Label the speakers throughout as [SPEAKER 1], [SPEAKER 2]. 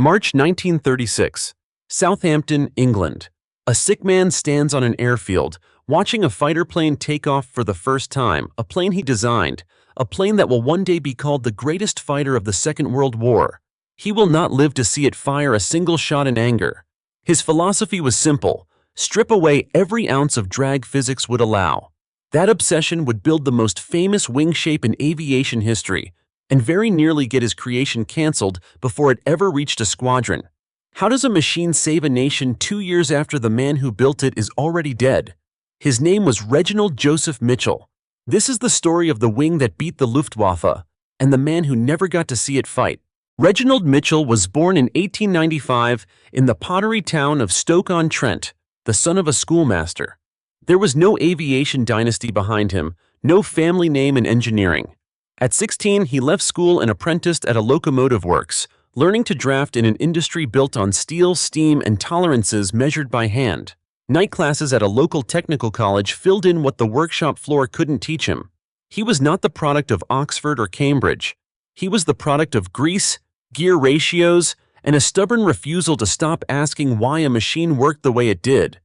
[SPEAKER 1] March 1936. Southampton, England. A sick man stands on an airfield, watching a fighter plane take off for the first time, a plane he designed, a plane that will one day be called the greatest fighter of the Second World War. He will not live to see it fire a single shot in anger. His philosophy was simple: strip away every ounce of drag physics would allow. That obsession would build the most famous wing shape in aviation history, and very nearly get his creation cancelled before it ever reached a squadron. How does a machine save a nation 2 years after the man who built it is already dead? His name was Reginald Joseph Mitchell. This is the story of the wing that beat the Luftwaffe, and the man who never got to see it fight. Reginald Mitchell was born in 1895 in the pottery town of Stoke-on-Trent, the son of a schoolmaster. There was no aviation dynasty behind him, no family name in engineering. At 16, he left school and apprenticed at a locomotive works, learning to draft in an industry built on steel, steam, and tolerances measured by hand. Night classes at a local technical college filled in what the workshop floor couldn't teach him. He was not the product of Oxford or Cambridge. He was the product of grease, gear ratios, and a stubborn refusal to stop asking why a machine worked the way it did.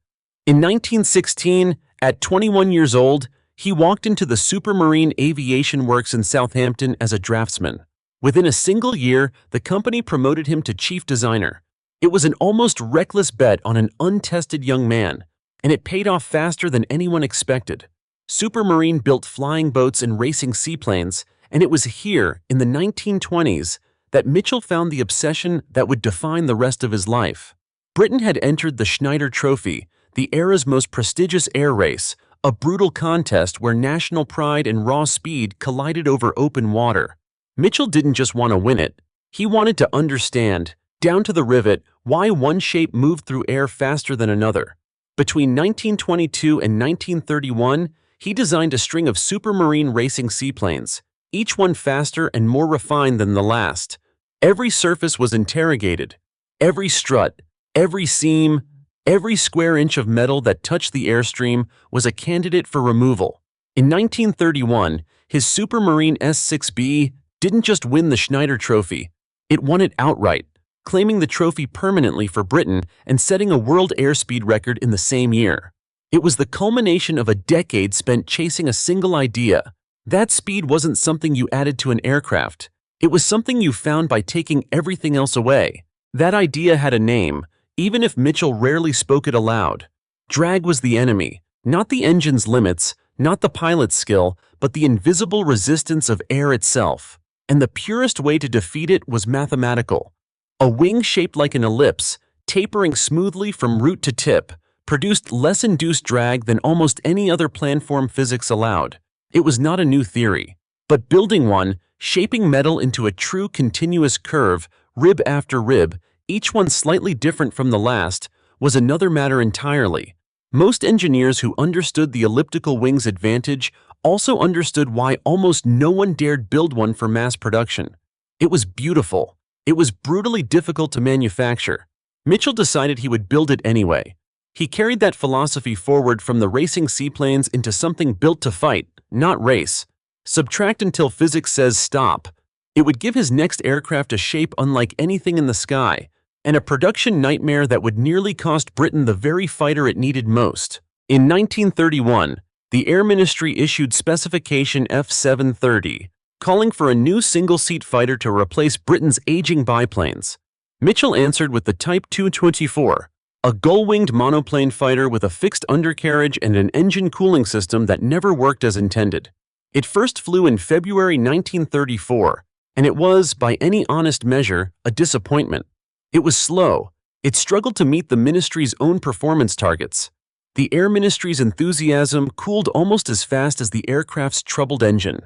[SPEAKER 1] In 1916, at 21 years old, he walked into the Supermarine Aviation Works in Southampton as a draftsman. Within a single year, the company promoted him to chief designer. It was an almost reckless bet on an untested young man, and it paid off faster than anyone expected. Supermarine built flying boats and racing seaplanes, and it was here, in the 1920s, that Mitchell found the obsession that would define the rest of his life. Britain had entered the Schneider Trophy, the era's most prestigious air race, a brutal contest where national pride and raw speed collided over open water. Mitchell didn't just want to win it. He wanted to understand, down to the rivet, why one shape moved through air faster than another. Between 1922 and 1931, he designed a string of supermarine racing seaplanes, each one faster and more refined than the last. Every surface was interrogated. Every strut, every seam, every square inch of metal that touched the airstream was a candidate for removal. In 1931, his Supermarine S6B didn't just win the Schneider Trophy, it won it outright, claiming the trophy permanently for Britain and setting a world airspeed record in the same year. It was the culmination of a decade spent chasing a single idea. That speed wasn't something you added to an aircraft. It was something you found by taking everything else away. That idea had a name, even if Mitchell rarely spoke it aloud. Drag was the enemy, not the engine's limits, not the pilot's skill, but the invisible resistance of air itself. And the purest way to defeat it was mathematical. A wing shaped like an ellipse, tapering smoothly from root to tip, produced less induced drag than almost any other planform physics allowed. It was not a new theory. But building one, shaping metal into a true continuous curve, rib after rib, each one slightly different from the last, was another matter entirely. Most engineers who understood the elliptical wing's advantage also understood why almost no one dared build one for mass production. It was beautiful. It was brutally difficult to manufacture. Mitchell decided he would build it anyway. He carried that philosophy forward from the racing seaplanes into something built to fight, not race. Subtract until physics says stop. It would give his next aircraft a shape unlike anything in the sky, and a production nightmare that would nearly cost Britain the very fighter it needed most. In 1931, the Air Ministry issued Specification F730, calling for a new single-seat fighter to replace Britain's aging biplanes. Mitchell answered with the Type 224, a gull-winged monoplane fighter with a fixed undercarriage and an engine cooling system that never worked as intended. It first flew in February 1934, and it was, by any honest measure, a disappointment. It was slow. It struggled to meet the ministry's own performance targets. The Air Ministry's enthusiasm cooled almost as fast as the aircraft's troubled engine.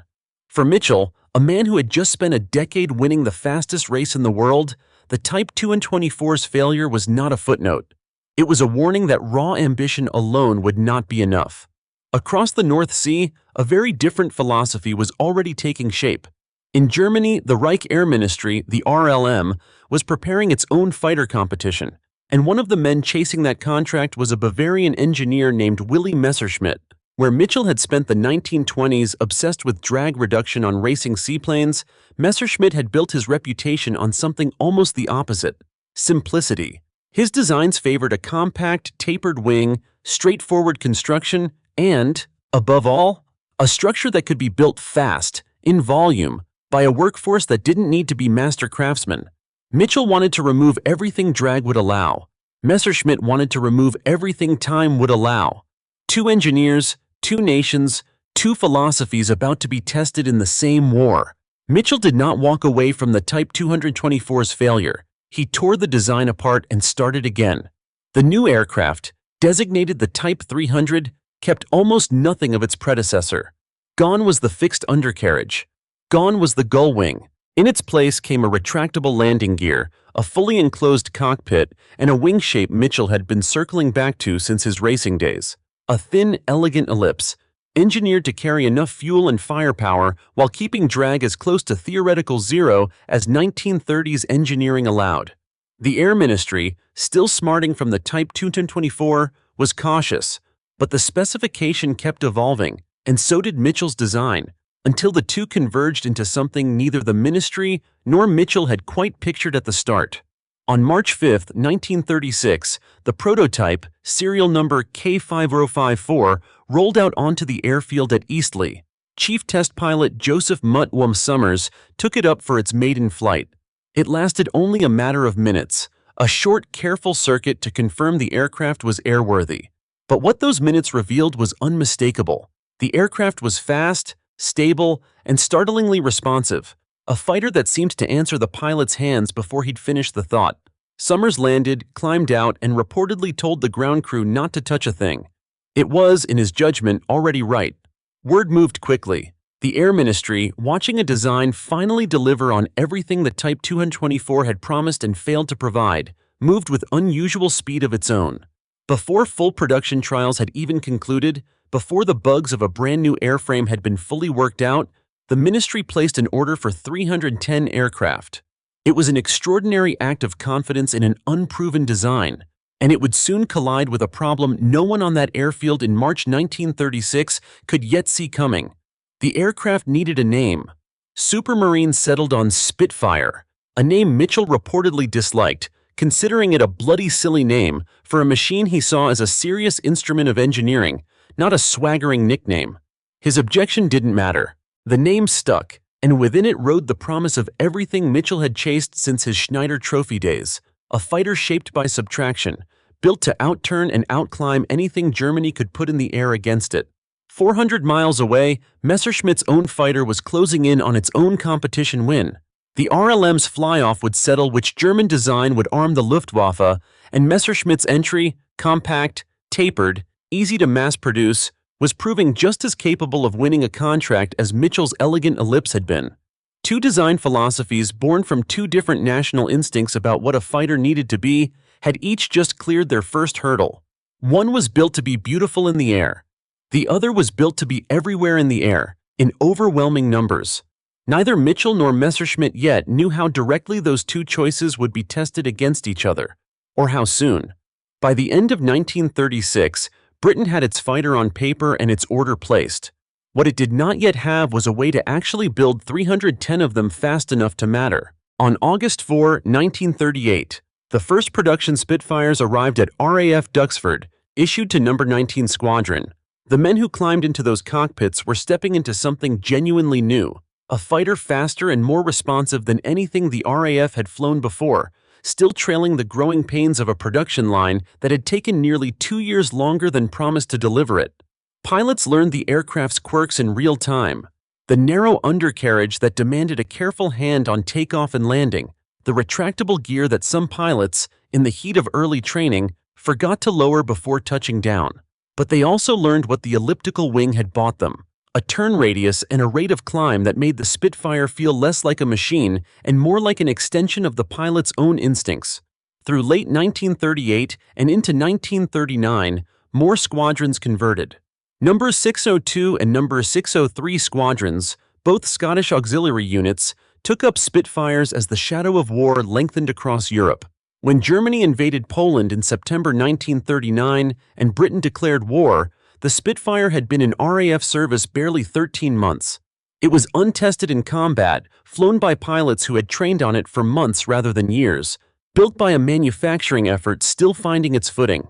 [SPEAKER 1] For Mitchell, a man who had just spent a decade winning the fastest race in the world, the Type 224's failure was not a footnote. It was a warning that raw ambition alone would not be enough. Across the North Sea, a very different philosophy was already taking shape. In Germany, the Reich Air Ministry, the RLM, was preparing its own fighter competition, and one of the men chasing that contract was a Bavarian engineer named Willy Messerschmitt. Where Mitchell had spent the 1920s obsessed with drag reduction on racing seaplanes, Messerschmitt had built his reputation on something almost the opposite: simplicity. His designs favored a compact, tapered wing, straightforward construction, and, above all, a structure that could be built fast, in volume, by a workforce that didn't need to be master craftsmen. Mitchell wanted to remove everything drag would allow. Messerschmitt wanted to remove everything time would allow. Two engineers, two nations, two philosophies about to be tested in the same war. Mitchell did not walk away from the Type 224's failure. He tore the design apart and started again. The new aircraft, designated the Type 300, kept almost nothing of its predecessor. Gone was the fixed undercarriage. Gone was the gull wing. In its place came a retractable landing gear, a fully enclosed cockpit, and a wing shape Mitchell had been circling back to since his racing days. A thin, elegant ellipse, engineered to carry enough fuel and firepower while keeping drag as close to theoretical zero as 1930s engineering allowed. The Air Ministry, still smarting from the Type 224, was cautious, but the specification kept evolving, and so did Mitchell's design, until the two converged into something neither the Ministry nor Mitchell had quite pictured at the start. On March 5, 1936, the prototype, serial number K5054, rolled out onto the airfield at Eastleigh. Chief Test Pilot Joseph "Mutt" Summers took it up for its maiden flight. It lasted only a matter of minutes, a short, careful circuit to confirm the aircraft was airworthy. But what those minutes revealed was unmistakable. The aircraft was fast, stable, and startlingly responsive, a fighter that seemed to answer the pilot's hands before he'd finished the thought. Summers landed, climbed out, and reportedly told the ground crew not to touch a thing. It was, in his judgment, already right. Word moved quickly. The Air Ministry, watching a design finally deliver on everything the Type 224 had promised and failed to provide, moved with unusual speed of its own. Before full production trials had even concluded, before the bugs of a brand new airframe had been fully worked out, the Ministry placed an order for 310 aircraft. It was an extraordinary act of confidence in an unproven design, and it would soon collide with a problem no one on that airfield in March 1936 could yet see coming. The aircraft needed a name. Supermarine settled on Spitfire, a name Mitchell reportedly disliked, considering it a bloody silly name for a machine he saw as a serious instrument of engineering, not a swaggering nickname. His objection didn't matter. The name stuck, and within it rode the promise of everything Mitchell had chased since his Schneider Trophy days, a fighter shaped by subtraction, built to outturn and outclimb anything Germany could put in the air against it. 400 miles away, Messerschmitt's own fighter was closing in on its own competition win. The RLM's fly-off would settle which German design would arm the Luftwaffe, and Messerschmitt's entry, compact, tapered, easy to mass-produce, was proving just as capable of winning a contract as Mitchell's elegant ellipse had been. Two design philosophies born from two different national instincts about what a fighter needed to be had each just cleared their first hurdle. One was built to be beautiful in the air. The other was built to be everywhere in the air, in overwhelming numbers. Neither Mitchell nor Messerschmitt yet knew how directly those two choices would be tested against each other, or how soon. By the end of 1936, Britain had its fighter on paper and its order placed. What it did not yet have was a way to actually build 310 of them fast enough to matter. On August 4, 1938, the first production Spitfires arrived at RAF Duxford, issued to No. 19 Squadron. The men who climbed into those cockpits were stepping into something genuinely new, a fighter faster and more responsive than anything the RAF had flown before, still trailing the growing pains of a production line that had taken nearly 2 years longer than promised to deliver it. Pilots learned the aircraft's quirks in real time. The narrow undercarriage that demanded a careful hand on takeoff and landing, the retractable gear that some pilots, in the heat of early training, forgot to lower before touching down. But they also learned what the elliptical wing had bought them, a turn radius and a rate of climb that made the Spitfire feel less like a machine and more like an extension of the pilot's own instincts. Through late 1938 and into 1939, more squadrons converted. Number 602 and number 603 squadrons, both Scottish auxiliary units, took up Spitfires as the shadow of war lengthened across Europe. When Germany invaded Poland in September 1939 and Britain declared war, the Spitfire had been in RAF service barely 13 months. It was untested in combat, flown by pilots who had trained on it for months rather than years, built by a manufacturing effort still finding its footing.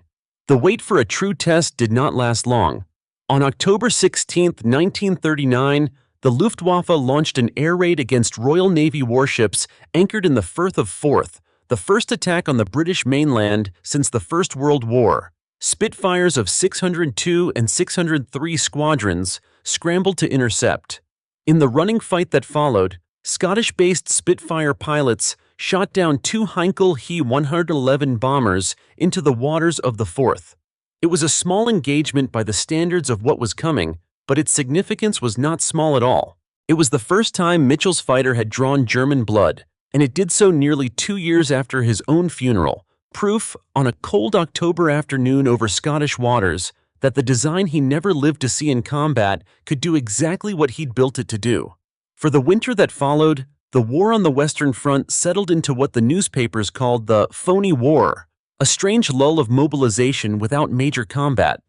[SPEAKER 1] The wait for a true test did not last long. On October 16, 1939, the Luftwaffe launched an air raid against Royal Navy warships anchored in the Firth of Forth, the first attack on the British mainland since the First World War. Spitfires of 602 and 603 squadrons scrambled to intercept. In the running fight that followed, Scottish-based Spitfire pilots shot down two Heinkel He-111 bombers into the waters of the Forth. It was a small engagement by the standards of what was coming, but its significance was not small at all. It was the first time Mitchell's fighter had drawn German blood, and it did so nearly 2 years after his own funeral, proof, on a cold October afternoon over Scottish waters, that the design he never lived to see in combat could do exactly what he'd built it to do. For the winter that followed, the war on the Western Front settled into what the newspapers called the phony war, a strange lull of mobilization without major combat.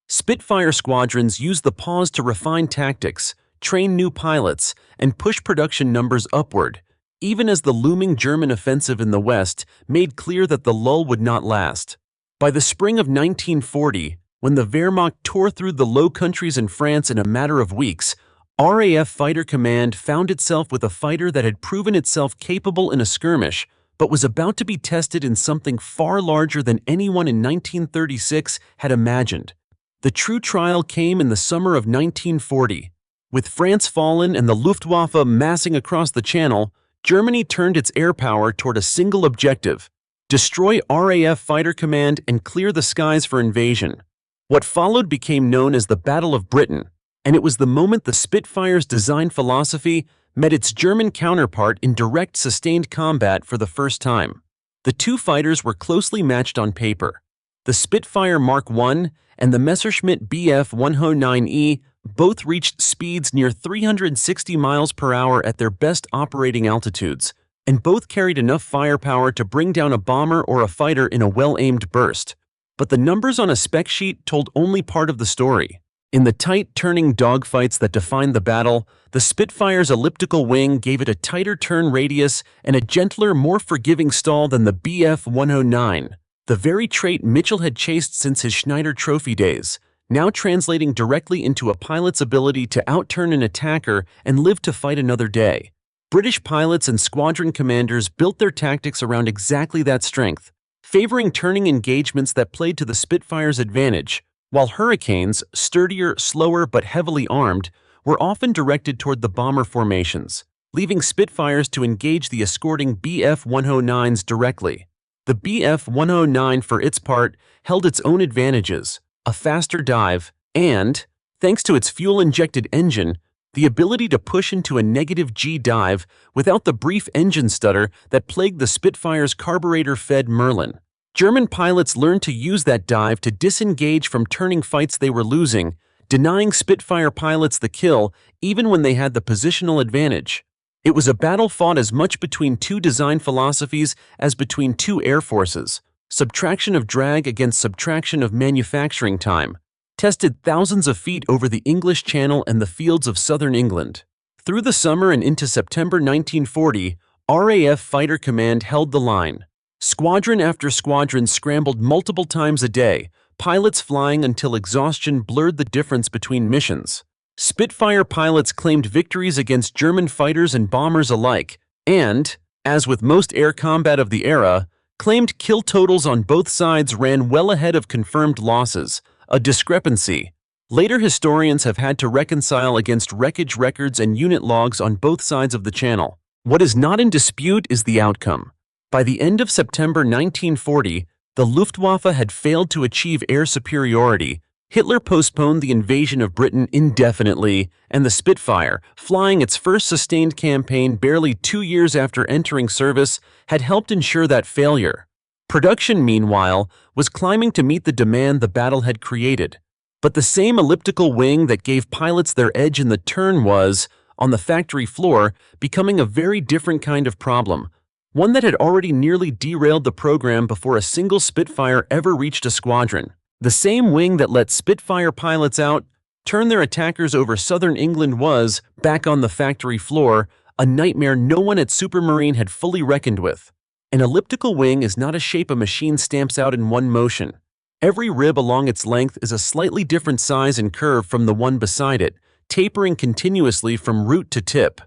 [SPEAKER 1] Spitfire squadrons used the pause to refine tactics, train new pilots, and push production numbers upward, even as the looming German offensive in the West made clear that the lull would not last. By the spring of 1940, when the Wehrmacht tore through the Low Countries and France in a matter of weeks, RAF Fighter Command found itself with a fighter that had proven itself capable in a skirmish, but was about to be tested in something far larger than anyone in 1936 had imagined. The true trial came in the summer of 1940. With France fallen and the Luftwaffe massing across the Channel, Germany turned its air power toward a single objective: destroy RAF Fighter Command and clear the skies for invasion. What followed became known as the Battle of Britain, and it was the moment the Spitfire's design philosophy met its German counterpart in direct sustained combat for the first time. The two fighters were closely matched on paper. The Spitfire Mark I and the Messerschmitt Bf 109E both reached speeds near 360 miles per hour at their best operating altitudes, and both carried enough firepower to bring down a bomber or a fighter in a well-aimed burst. But the numbers on a spec sheet told only part of the story. In the tight, turning dogfights that defined the battle, the Spitfire's elliptical wing gave it a tighter turn radius and a gentler, more forgiving stall than the Bf 109, the very trait Mitchell had chased since his Schneider Trophy days, now translating directly into a pilot's ability to outturn an attacker and live to fight another day. British pilots and squadron commanders built their tactics around exactly that strength, favoring turning engagements that played to the Spitfire's advantage, while Hurricanes, sturdier, slower, but heavily armed, were often directed toward the bomber formations, leaving Spitfires to engage the escorting Bf 109s directly. The Bf 109, for its part, held its own advantages: a faster dive and, thanks to its fuel-injected engine, the ability to push into a negative G dive without the brief engine stutter that plagued the Spitfire's carburetor-fed Merlin. German pilots learned to use that dive to disengage from turning fights they were losing, denying Spitfire pilots the kill even when they had the positional advantage. It was a battle fought as much between two design philosophies as between two air forces: subtraction of drag against subtraction of manufacturing time, tested thousands of feet over the English Channel and the fields of southern England. Through the summer and into September 1940, RAF Fighter Command held the line. Squadron after squadron scrambled multiple times a day, pilots flying until exhaustion blurred the difference between missions. Spitfire pilots claimed victories against German fighters and bombers alike, and, as with most air combat of the era, claimed kill totals on both sides ran well ahead of confirmed losses, a discrepancy later historians have had to reconcile against wreckage records and unit logs on both sides of the Channel. What is not in dispute is the outcome. By the end of September 1940, the Luftwaffe had failed to achieve air superiority. Hitler postponed the invasion of Britain indefinitely, and the Spitfire, flying its first sustained campaign barely 2 years after entering service, had helped ensure that failure. Production, meanwhile, was climbing to meet the demand the battle had created. But the same elliptical wing that gave pilots their edge in the turn was, on the factory floor, becoming a very different kind of problem, one that had already nearly derailed the program before a single Spitfire ever reached a squadron. The same wing that let Spitfire pilots out, turn their attackers over southern England was, back on the factory floor, a nightmare no one at Supermarine had fully reckoned with. An elliptical wing is not a shape a machine stamps out in one motion. Every rib along its length is a slightly different size and curve from the one beside it, tapering continuously from root to tip.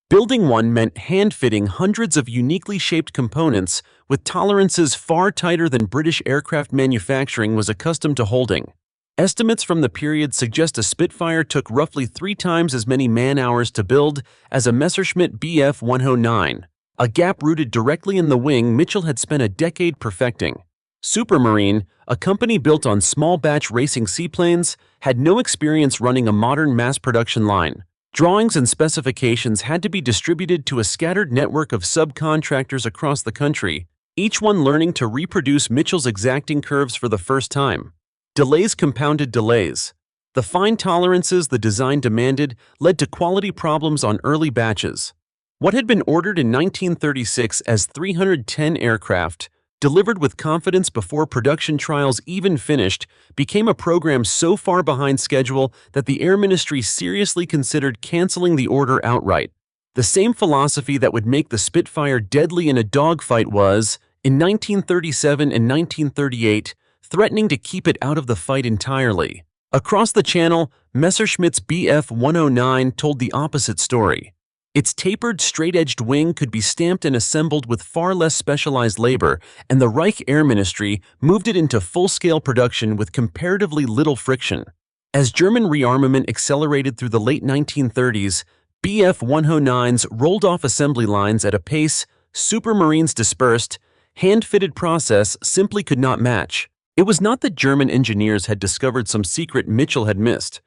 [SPEAKER 1] Building one meant hand-fitting hundreds of uniquely shaped components with tolerances far tighter than British aircraft manufacturing was accustomed to holding. Estimates from the period suggest a Spitfire took roughly 3 times as many man-hours to build as a Messerschmitt Bf 109, a gap rooted directly in the wing Mitchell had spent a decade perfecting. Supermarine, a company built on small-batch racing seaplanes, had no experience running a modern mass production line. Drawings and specifications had to be distributed to a scattered network of subcontractors across the country, each one learning to reproduce Mitchell's exacting curves for the first time. Delays compounded delays. The fine tolerances the design demanded led to quality problems on early batches. What had been ordered in 1936 as 310 aircraft, delivered with confidence before production trials even finished, became a program so far behind schedule that the Air Ministry seriously considered canceling the order outright. The same philosophy that would make the Spitfire deadly in a dogfight was, in 1937 and 1938, threatening to keep it out of the fight entirely. Across the channel, Messerschmitt's Bf 109 told the opposite story. Its tapered, straight-edged wing could be stamped and assembled with far less specialized labor, and the Reich Air Ministry moved it into full-scale production with comparatively little friction. As German rearmament accelerated through the late 1930s, Bf 109s rolled off assembly lines at a pace Supermarines' dispersed, hand-fitted process simply could not match. It was not that German engineers had discovered some secret Mitchell had missed.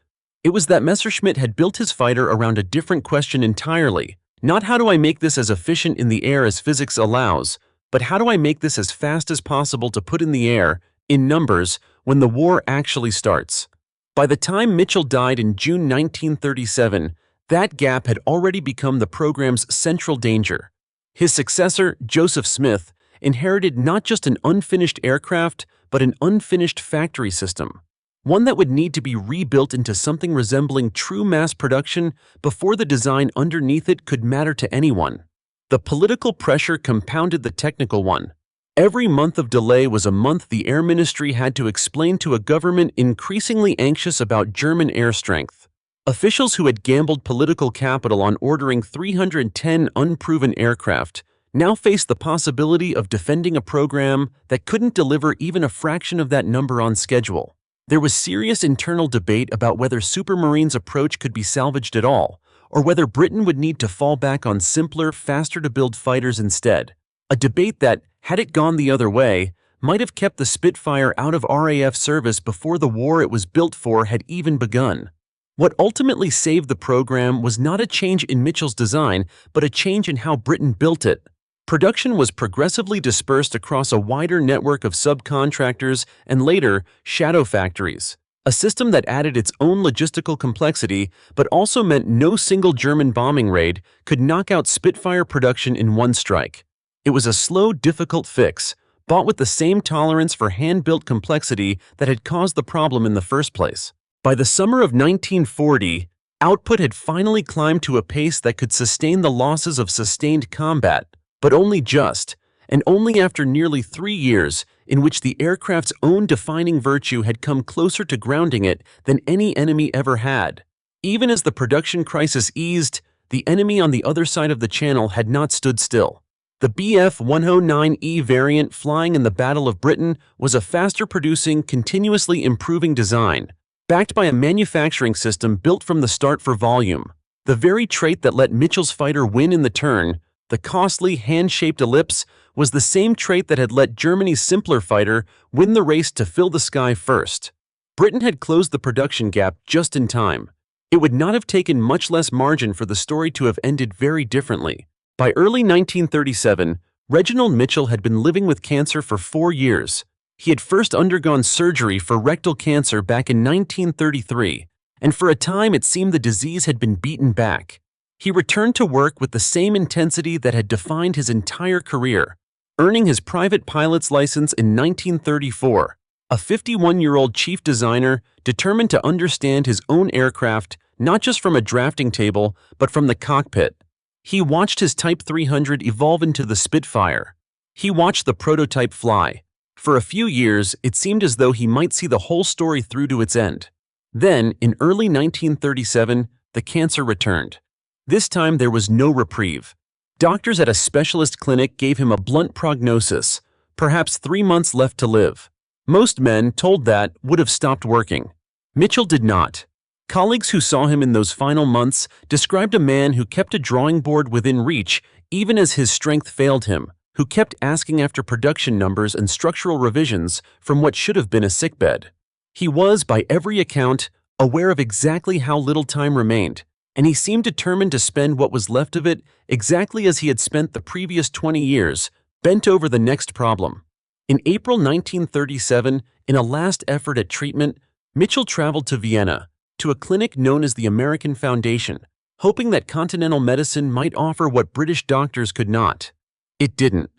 [SPEAKER 1] It was that Messerschmitt had built his fighter around a different question entirely. Not how do I make this as efficient in the air as physics allows, but how do I make this as fast as possible to put in the air, in numbers, when the war actually starts. By the time Mitchell died in June 1937, that gap had already become the program's central danger. His successor, Joseph Smith, inherited not just an unfinished aircraft, but an unfinished factory system. One that would need to be rebuilt into something resembling true mass production before the design underneath it could matter to anyone. The political pressure compounded the technical one. Every month of delay was a month the Air Ministry had to explain to a government increasingly anxious about German air strength. Officials who had gambled political capital on ordering 310 unproven aircraft now faced the possibility of defending a program that couldn't deliver even a fraction of that number on schedule. There was serious internal debate about whether Supermarine's approach could be salvaged at all, or whether Britain would need to fall back on simpler, faster-to-build fighters instead. A debate that, had it gone the other way, might have kept the Spitfire out of RAF service before the war it was built for had even begun. What ultimately saved the program was not a change in Mitchell's design, but a change in how Britain built it. Production was progressively dispersed across a wider network of subcontractors and later, shadow factories, a system that added its own logistical complexity but also meant no single German bombing raid could knock out Spitfire production in one strike. It was a slow, difficult fix, bought with the same tolerance for hand-built complexity that had caused the problem in the first place. By the summer of 1940, output had finally climbed to a pace that could sustain the losses of sustained combat, but only just, and only after nearly 3 years in which the aircraft's own defining virtue had come closer to grounding it than any enemy ever had. Even as the production crisis eased, the enemy on the other side of the channel had not stood still. The Bf 109E variant flying in the Battle of Britain was a faster-producing, continuously improving design, backed by a manufacturing system built from the start for volume. The very trait that let Mitchell's fighter win in the turn, the costly, hand-shaped ellipse, was the same trait that had let Germany's simpler fighter win the race to fill the sky first. Britain had closed the production gap just in time. It would not have taken much less margin for the story to have ended very differently. By early 1937, Reginald Mitchell had been living with cancer for 4 years. He had first undergone surgery for rectal cancer back in 1933, and for a time it seemed the disease had been beaten back. He returned to work with the same intensity that had defined his entire career, earning his private pilot's license in 1934. A 51-year-old chief designer determined to understand his own aircraft not just from a drafting table, but from the cockpit. He watched his Type 300 evolve into the Spitfire. He watched the prototype fly. For a few years, it seemed as though he might see the whole story through to its end. Then, in early 1937, the cancer returned. This time there was no reprieve. Doctors at a specialist clinic gave him a blunt prognosis, perhaps 3 months left to live. Most men, told that, would have stopped working. Mitchell did not. Colleagues who saw him in those final months described a man who kept a drawing board within reach even as his strength failed him, who kept asking after production numbers and structural revisions from what should have been a sickbed. He was, by every account, aware of exactly how little time remained, and he seemed determined to spend what was left of it exactly as he had spent the previous 20 years, bent over the next problem. In April 1937, in a last effort at treatment, Mitchell traveled to Vienna, to a clinic known as the American Foundation, hoping that continental medicine might offer what British doctors could not. It didn't.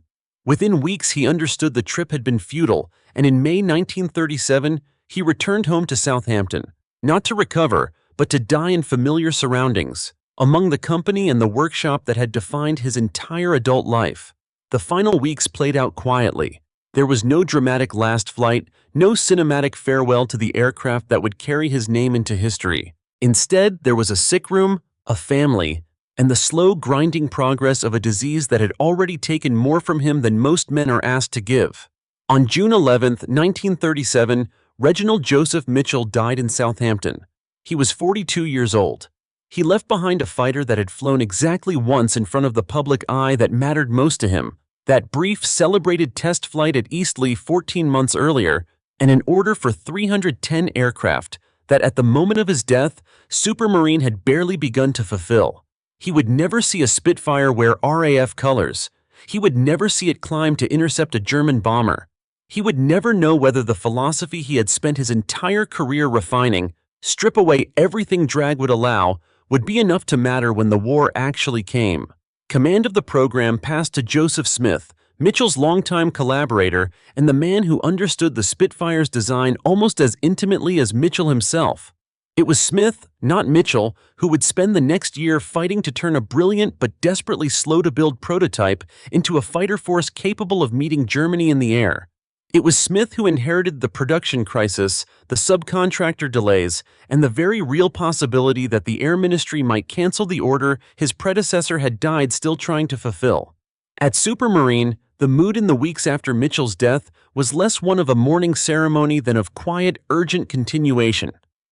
[SPEAKER 1] Within weeks, he understood the trip had been futile, and in May 1937, he returned home to Southampton, not to recover, but to die in familiar surroundings, among the company and the workshop that had defined his entire adult life. The final weeks played out quietly. There was no dramatic last flight, no cinematic farewell to the aircraft that would carry his name into history. Instead, there was a sick room, a family, and the slow, grinding progress of a disease that had already taken more from him than most men are asked to give. On June 11, 1937, Reginald Joseph Mitchell died in Southampton. He was 42 years old. He left behind a fighter that had flown exactly once in front of the public eye that mattered most to him, that brief, celebrated test flight at Eastleigh 14 months earlier, and an order for 310 aircraft that at the moment of his death, Supermarine had barely begun to fulfill. He would never see a Spitfire wear RAF colors. He would never see it climb to intercept a German bomber. He would never know whether the philosophy he had spent his entire career refining, strip away everything drag would allow, would be enough to matter when the war actually came. Command of the program passed to Joseph Smith, Mitchell's longtime collaborator and the man who understood the Spitfire's design almost as intimately as Mitchell himself. It was Smith, not Mitchell, who would spend the next year fighting to turn a brilliant but desperately slow-to-build prototype into a fighter force capable of meeting Germany in the air. It was Smith who inherited the production crisis, the subcontractor delays, and the very real possibility that the Air Ministry might cancel the order his predecessor had died still trying to fulfill. At Supermarine, the mood in the weeks after Mitchell's death was less one of a mourning ceremony than of quiet, urgent continuation.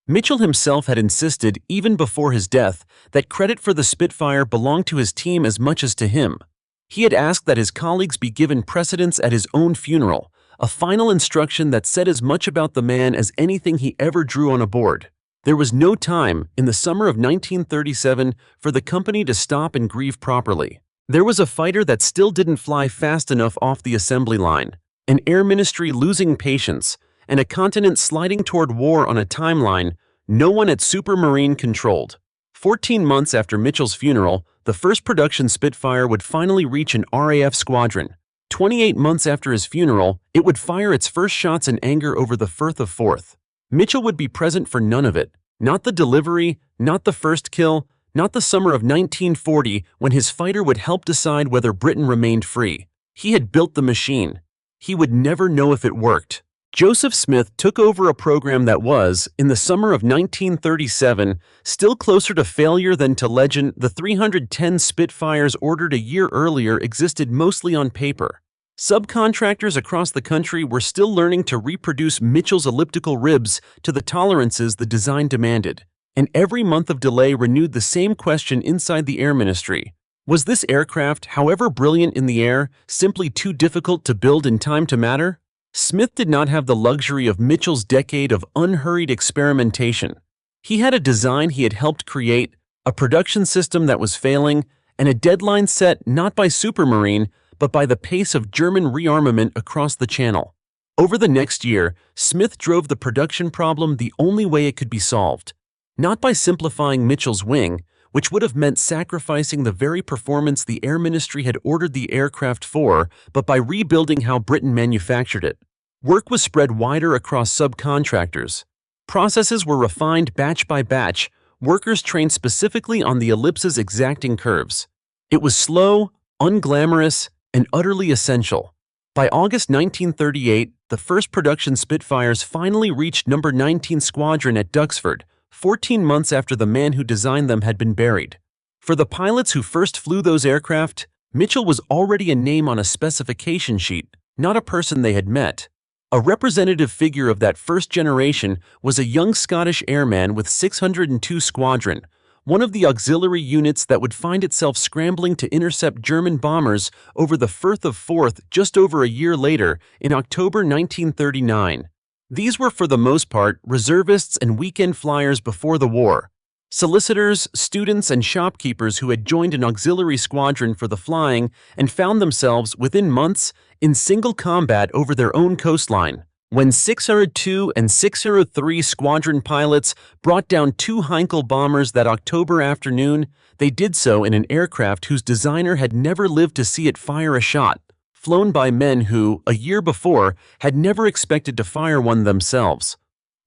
[SPEAKER 1] Mitchell himself had insisted, even before his death, that credit for the Spitfire belonged to his team as much as to him. He had asked that his colleagues be given precedence at his own funeral, a final instruction that said as much about the man as anything he ever drew on a board. There was no time, in the summer of 1937, for the company to stop and grieve properly. There was a fighter that still didn't fly fast enough off the assembly line, an Air Ministry losing patience, and a continent sliding toward war on a timeline no one at Supermarine controlled. 14 months after Mitchell's funeral, the first production Spitfire would finally reach an RAF squadron. 28 months after his funeral, it would fire its first shots in anger over the Firth of Forth. Mitchell would be present for none of it. Not the delivery, not the first kill, not the summer of 1940 when his fighter would help decide whether Britain remained free. He had built the machine. He would never know if it worked. Joseph Smith took over a program that was, in the summer of 1937, still closer to failure than to legend. The 310 Spitfires ordered a year earlier existed mostly on paper. Subcontractors across the country were still learning to reproduce Mitchell's elliptical ribs to the tolerances the design demanded, and every month of delay renewed the same question inside the Air Ministry. Was this aircraft, however brilliant in the air, simply too difficult to build in time to matter? Smith did not have the luxury of Mitchell's decade of unhurried experimentation. He had a design he had helped create, a production system that was failing, and a deadline set not by Supermarine, but by the pace of German rearmament across the Channel. Over the next year, Smith drove the production problem the only way it could be solved. Not by simplifying Mitchell's wing, which would have meant sacrificing the very performance the Air Ministry had ordered the aircraft for, but by rebuilding how Britain manufactured it. Work was spread wider across subcontractors. Processes were refined batch by batch, workers trained specifically on the ellipse's exacting curves. It was slow, unglamorous, and utterly essential. By August 1938, the first production Spitfires finally reached number 19 Squadron at Duxford, 14 months after the man who designed them had been buried. For the pilots who first flew those aircraft, Mitchell was already a name on a specification sheet, not a person they had met. A representative figure of that first generation was a young Scottish airman with 602 Squadron, one of the auxiliary units that would find itself scrambling to intercept German bombers over the Firth of Forth just over a year later, in October 1939. These were for the most part reservists and weekend flyers before the war. Solicitors, students, and shopkeepers who had joined an auxiliary squadron for the flying and found themselves, within months, in single combat over their own coastline. When 602 and 603 squadron pilots brought down two Heinkel bombers that October afternoon, they did so in an aircraft whose designer had never lived to see it fire a shot, flown by men who, a year before, had never expected to fire one themselves.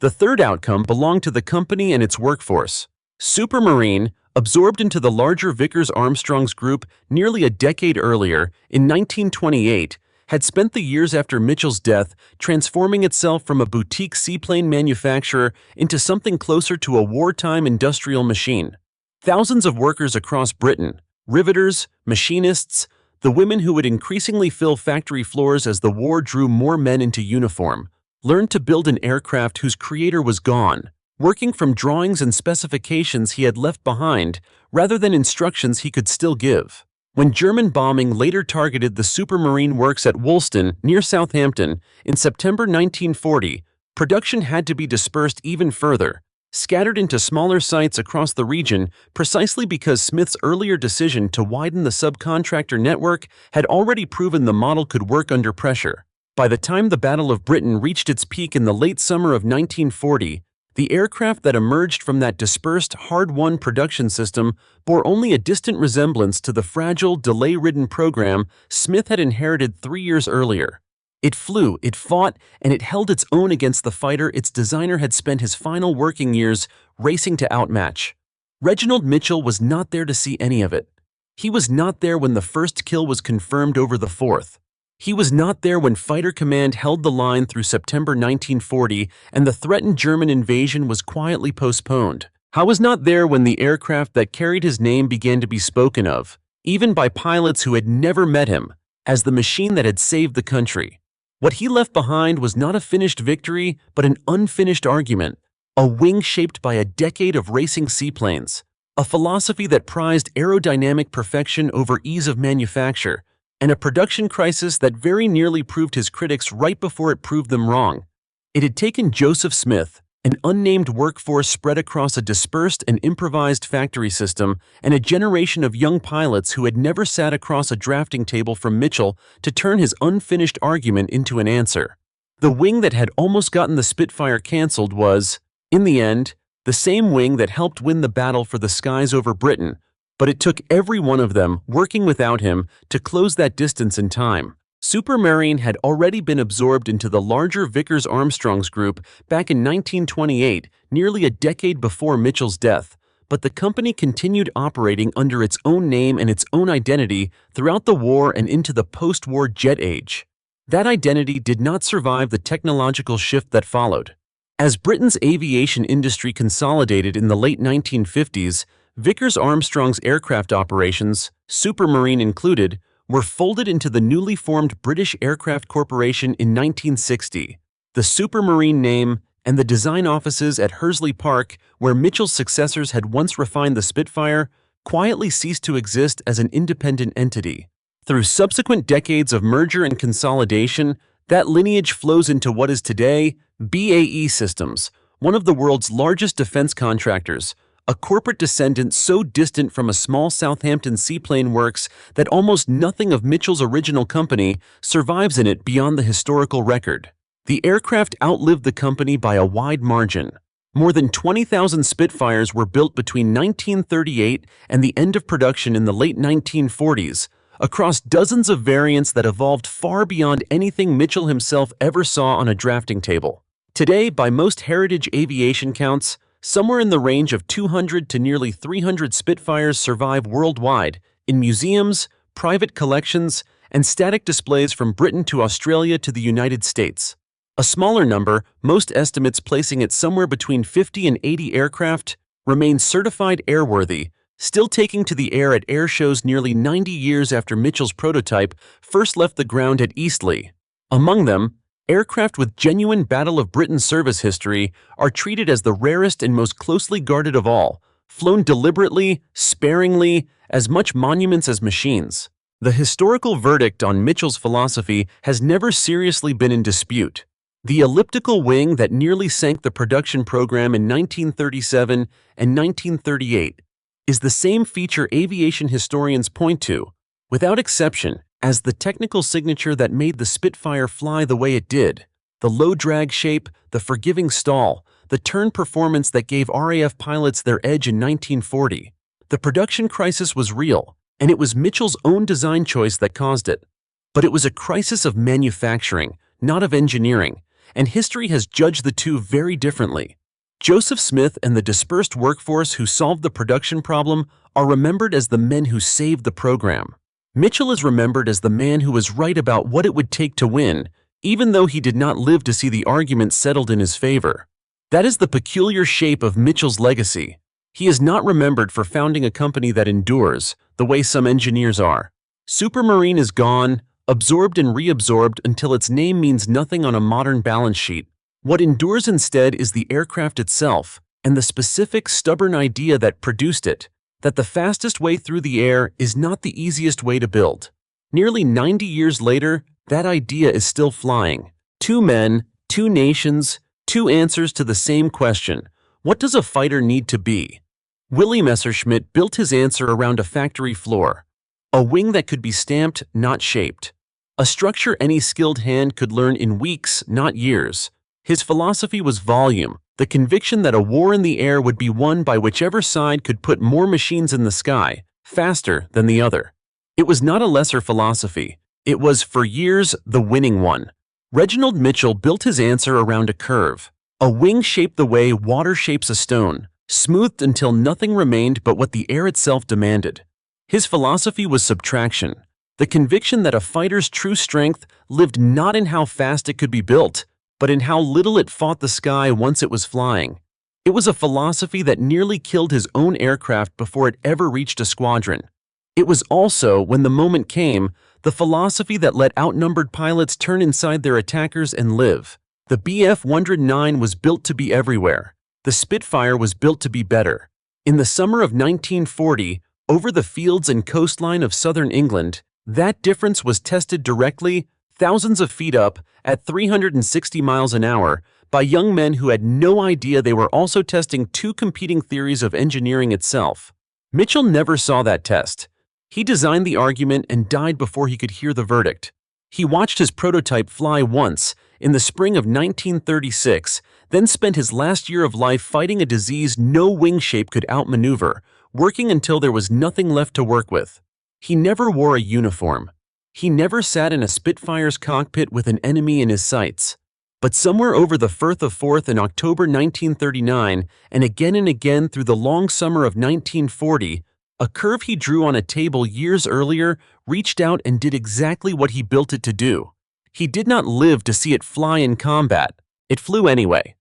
[SPEAKER 1] The third outcome belonged to the company and its workforce. Supermarine, absorbed into the larger Vickers-Armstrongs group nearly a decade earlier, in 1928, had spent the years after Mitchell's death transforming itself from a boutique seaplane manufacturer into something closer to a wartime industrial machine. Thousands of workers across Britain, riveters, machinists, the women who would increasingly fill factory floors as the war drew more men into uniform, learned to build an aircraft whose creator was gone, working from drawings and specifications he had left behind rather than instructions he could still give. When German bombing later targeted the Supermarine works at Woolston, near Southampton, in September 1940, production had to be dispersed even further, scattered into smaller sites across the region precisely because Smith's earlier decision to widen the subcontractor network had already proven the model could work under pressure. By the time the Battle of Britain reached its peak in the late summer of 1940, the aircraft that emerged from that dispersed, hard-won production system bore only a distant resemblance to the fragile, delay-ridden program Smith had inherited 3 years earlier. It flew, it fought, and it held its own against the fighter its designer had spent his final working years racing to outmatch. Reginald Mitchell was not there to see any of it. He was not there when the first kill was confirmed over the Forth. He was not there when Fighter Command held the line through September 1940 and the threatened German invasion was quietly postponed. He was not there when the aircraft that carried his name began to be spoken of, even by pilots who had never met him, as the machine that had saved the country. What he left behind was not a finished victory, but an unfinished argument, a wing shaped by a decade of racing seaplanes, a philosophy that prized aerodynamic perfection over ease of manufacture, and a production crisis that very nearly proved his critics right before it proved them wrong. It had taken Joseph Smith, an unnamed workforce spread across a dispersed and improvised factory system, and a generation of young pilots who had never sat across a drafting table from Mitchell to turn his unfinished argument into an answer. The wing that had almost gotten the Spitfire canceled was, in the end, the same wing that helped win the battle for the skies over Britain, but it took every one of them, working without him, to close that distance in time. Supermarine had already been absorbed into the larger Vickers-Armstrongs group back in 1928, nearly a decade before Mitchell's death, but the company continued operating under its own name and its own identity throughout the war and into the post-war jet age. That identity did not survive the technological shift that followed. As Britain's aviation industry consolidated in the late 1950s, Vickers-Armstrong's aircraft operations, Supermarine included, were folded into the newly formed British Aircraft Corporation in 1960. The Supermarine name and the design offices at Hursley Park, where Mitchell's successors had once refined the Spitfire, quietly ceased to exist as an independent entity. Through subsequent decades of merger and consolidation, that lineage flows into what is today BAE Systems, one of the world's largest defense contractors, a corporate descendant so distant from a small Southampton seaplane works that almost nothing of Mitchell's original company survives in it beyond the historical record. The aircraft outlived the company by a wide margin. More than 20,000 Spitfires were built between 1938 and the end of production in the late 1940s, across dozens of variants that evolved far beyond anything Mitchell himself ever saw on a drafting table. Today, by most heritage aviation counts, somewhere in the range of 200 to nearly 300 Spitfires survive worldwide, in museums, private collections, and static displays from Britain to Australia to the United States. A smaller number, most estimates placing it somewhere between 50 and 80 aircraft, remain certified airworthy, still taking to the air at air shows nearly 90 years after Mitchell's prototype first left the ground at Eastleigh. Among them, aircraft with genuine Battle of Britain service history are treated as the rarest and most closely guarded of all, flown deliberately, sparingly, as much monuments as machines. The historical verdict on Mitchell's philosophy has never seriously been in dispute. The elliptical wing that nearly sank the production program in 1937 and 1938 is the same feature aviation historians point to, without exception, as the technical signature that made the Spitfire fly the way it did. The low drag shape, the forgiving stall, the turn performance that gave RAF pilots their edge in 1940. The production crisis was real, and it was Mitchell's own design choice that caused it. But it was a crisis of manufacturing, not of engineering, and history has judged the two very differently. Joseph Smith and the dispersed workforce who solved the production problem are remembered as the men who saved the program. Mitchell is remembered as the man who was right about what it would take to win, even though he did not live to see the argument settled in his favor. That is the peculiar shape of Mitchell's legacy. He is not remembered for founding a company that endures, the way some engineers are. Supermarine is gone, absorbed and reabsorbed until its name means nothing on a modern balance sheet. What endures instead is the aircraft itself, and the specific, stubborn idea that produced it, that the fastest way through the air is not the easiest way to build. Nearly 90 years later, that idea is still flying. Two men, two nations, two answers to the same question: what does a fighter need to be? Willy Messerschmitt built his answer around a factory floor. A wing that could be stamped, not shaped. A structure any skilled hand could learn in weeks, not years. His philosophy was volume, the conviction that a war in the air would be won by whichever side could put more machines in the sky, faster than the other. It was not a lesser philosophy. It was, for years, the winning one. Reginald Mitchell built his answer around a curve. A wing shaped the way water shapes a stone, smoothed until nothing remained but what the air itself demanded. His philosophy was subtraction, the conviction that a fighter's true strength lived not in how fast it could be built, but in how little it fought the sky once it was flying. It was a philosophy that nearly killed his own aircraft before it ever reached a squadron. It was also, when the moment came, the philosophy that let outnumbered pilots turn inside their attackers and live. The Bf 109 was built to be everywhere. The Spitfire was built to be better. In the summer of 1940, over the fields and coastline of southern England, that difference was tested directly, thousands of feet up, at 360 miles an hour, by young men who had no idea they were also testing two competing theories of engineering itself. Mitchell never saw that test. He designed the argument and died before he could hear the verdict. He watched his prototype fly once, in the spring of 1936, then spent his last year of life fighting a disease no wing shape could outmaneuver, working until there was nothing left to work with. He never wore a uniform. He never sat in a Spitfire's cockpit with an enemy in his sights. But somewhere over the Firth of Forth in October 1939, and again through the long summer of 1940, a curve he drew on a table years earlier reached out and did exactly what he built it to do. He did not live to see it fly in combat. It flew anyway.